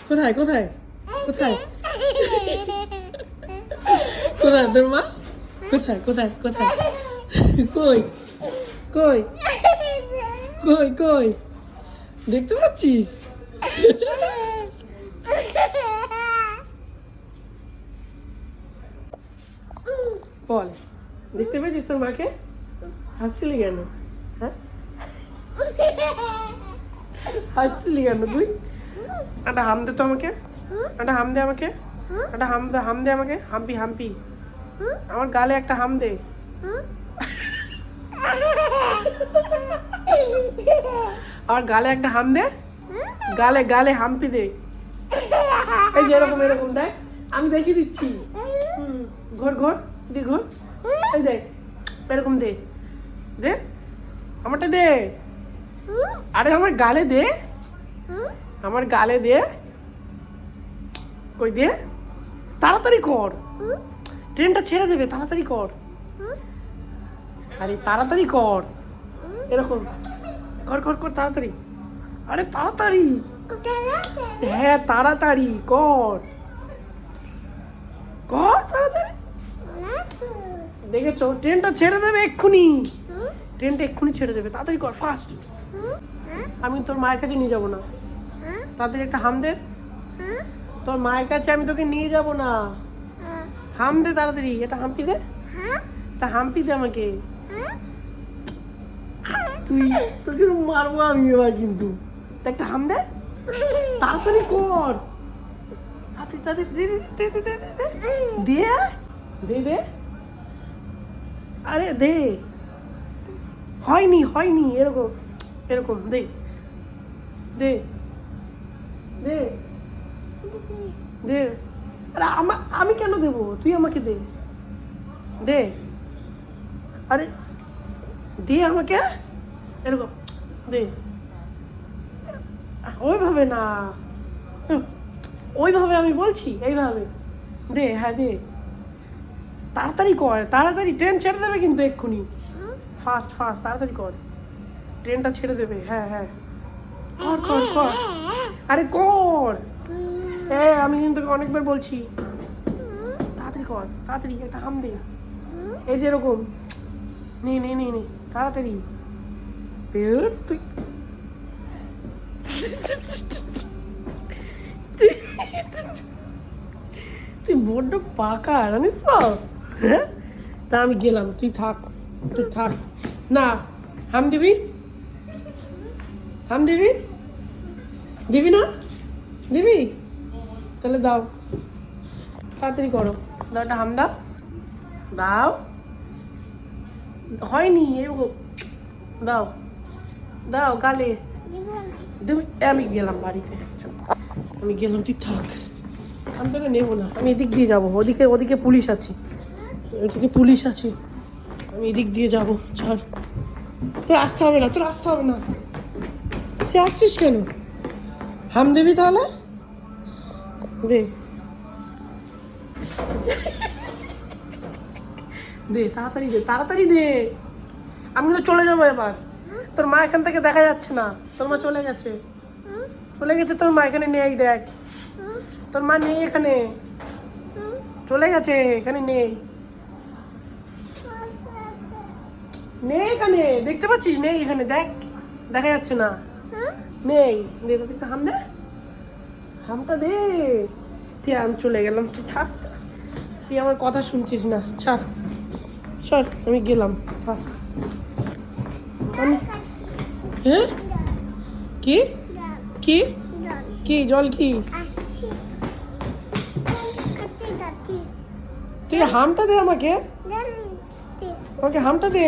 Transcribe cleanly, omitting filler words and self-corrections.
কোথায় কোথায় কোথায় কোথায় তোর মা? কোথায় কোথায় কোথায়? কই কই কই কই? দেখতে পাচ্ছিস? বল, দেখতে পেয়েছিস তোর মাকে? হাসছিলি কেন? হ্যাঁ, হাসছিলি কেন তুই? একটা হাম দে তো আমাকে, একটা হাম দে আমাকে, একটা হাম দে আমাকে, হাম্পি হাম্পি। আমার গালে একটা হাম দে। আর গালে একটা হাম দে, গালে গালে হাম্পি দে। এই যে এরকম এরকম দেখ, আমি দেখিয়ে দিচ্ছি। ঘোর ঘোর দি ঘোর, এই দেখ এরকম দে, দে আমারটা দে। আরে আমার গালে দে, আমার গালে দে। কই দে, তাড়াতাড়ি কর, ট্রেনটা ছেড়ে দেবে, তাড়াতাড়ি কর। আরে তাড়াতাড়ি কর, এরকম কর কর কর তাড়াতাড়ি। আরে তাড়াতাড়ি, হ্যাঁ তাড়াতাড়ি কর, কর তাড়াতাড়ি। দেখেছো, ট্রেনটা ছেড়ে দেবে এক্ষুনি, ট্রেনটা এক্ষুনি ছেড়ে দেবে, তাড়াতাড়ি কর ফাস্ট। আমি তোর মায়ের কাছে নিয়ে যাবো না, তাড়াতাড়ি একটা হাম দে। তোর মায়ের কাছে আমি তোকে নিয়ে যাবো না, হাম দে তাড়াতাড়ি, এটা হাম্পি দে, তা হাম্পি দে আমাকে। তুই, তোকে মারবো আমি এবার কিন্তু। একটা হাম দে, তাড়াতাড়ি কর, তাড়াতাড়ি তাড়াতাড়ি দে দে দে দে দে দে দে দে। আরে দে, হয়নি হয়নি, এরকম এরকম দে দে দে দে। আরে আমি কেন দেবো, তুই আমাকে দে, দে। আরে দে আমাকে, এরকম দে। ওইভাবে না, ওইভাবে আমি বলছি, এইভাবে দে। হ্যাঁ দে, তাড়াতাড়ি কর, তাড়াতাড়ি, ট্রেন ছেড়ে দেবে কিন্তু এক্ষুনি, ফাস্ট ফাস্ট তাড়াতাড়ি কর, ট্রেনটা ছেড়ে দেবে। হ্যাঁ হ্যাঁ কর কর কর, আরে কর। হ্যাঁ আমি কিন্তু তোকে অনেকবার বলছি, তাড়াতাড়ি কর, তাড়াতাড়ি একটা হাম দে। এই যে এরকম, নে নে নে নে তাড়াতাড়ি। তুই তুই বড্ড পাকা জানিস তো, হ্যাঁ। তা আমি গেলাম, তুই থাক, তুই থাক। না, হাম দিবি, হাম দিবি, দিবি না, দিবি তাহলে দাও, তাড়াতাড়ি করো, দাও একটা হাম দাও, দাও। হয়নি, এরকম দাও, দাও গালে দেবে। আমি গেলাম বাড়িতে, আমি গেলাম, তুই থাক, আমি তোকে নেবো না, আমি এদিক দিয়ে যাবো, ওদিকে ওদিকে পুলিশ আছে, ওদিকে পুলিশ আছে, আমি এদিক দিয়ে যাবো। ছাড়, তোর আসতে হবে না, তোর আসতে হবে না, তুই আসছিস কেন? হাম দেবি তাহলে দে, দে তাড়াতাড়ি দে, তাড়াতাড়ি দে। আমি তো চলে যাবো এবার, তোর মা এখান থেকে দেখা যাচ্ছে না, তোর মা চলে গেছে, চলে গেছে তোর মা, এখানে নেই, দেখ তোর মা নেই এখানে, চলে গেছে, এখানে নেই, নেই এখানে, দেখতে পাচ্ছিস নেই এখানে, দেখ দেখা যাচ্ছে না, নেই। দে তো হাম দে, হামটা দে। তুই আমি চলে গেলাম, তুই থাক, তুই আমার কথা শুনছিস না, ছাড় সর, আমি গেলাম, ছাড়। আমি, হ্যাঁ কি কি কি জল কি? তুই হামটা দে আমাকে, আমাকে হামটা দে।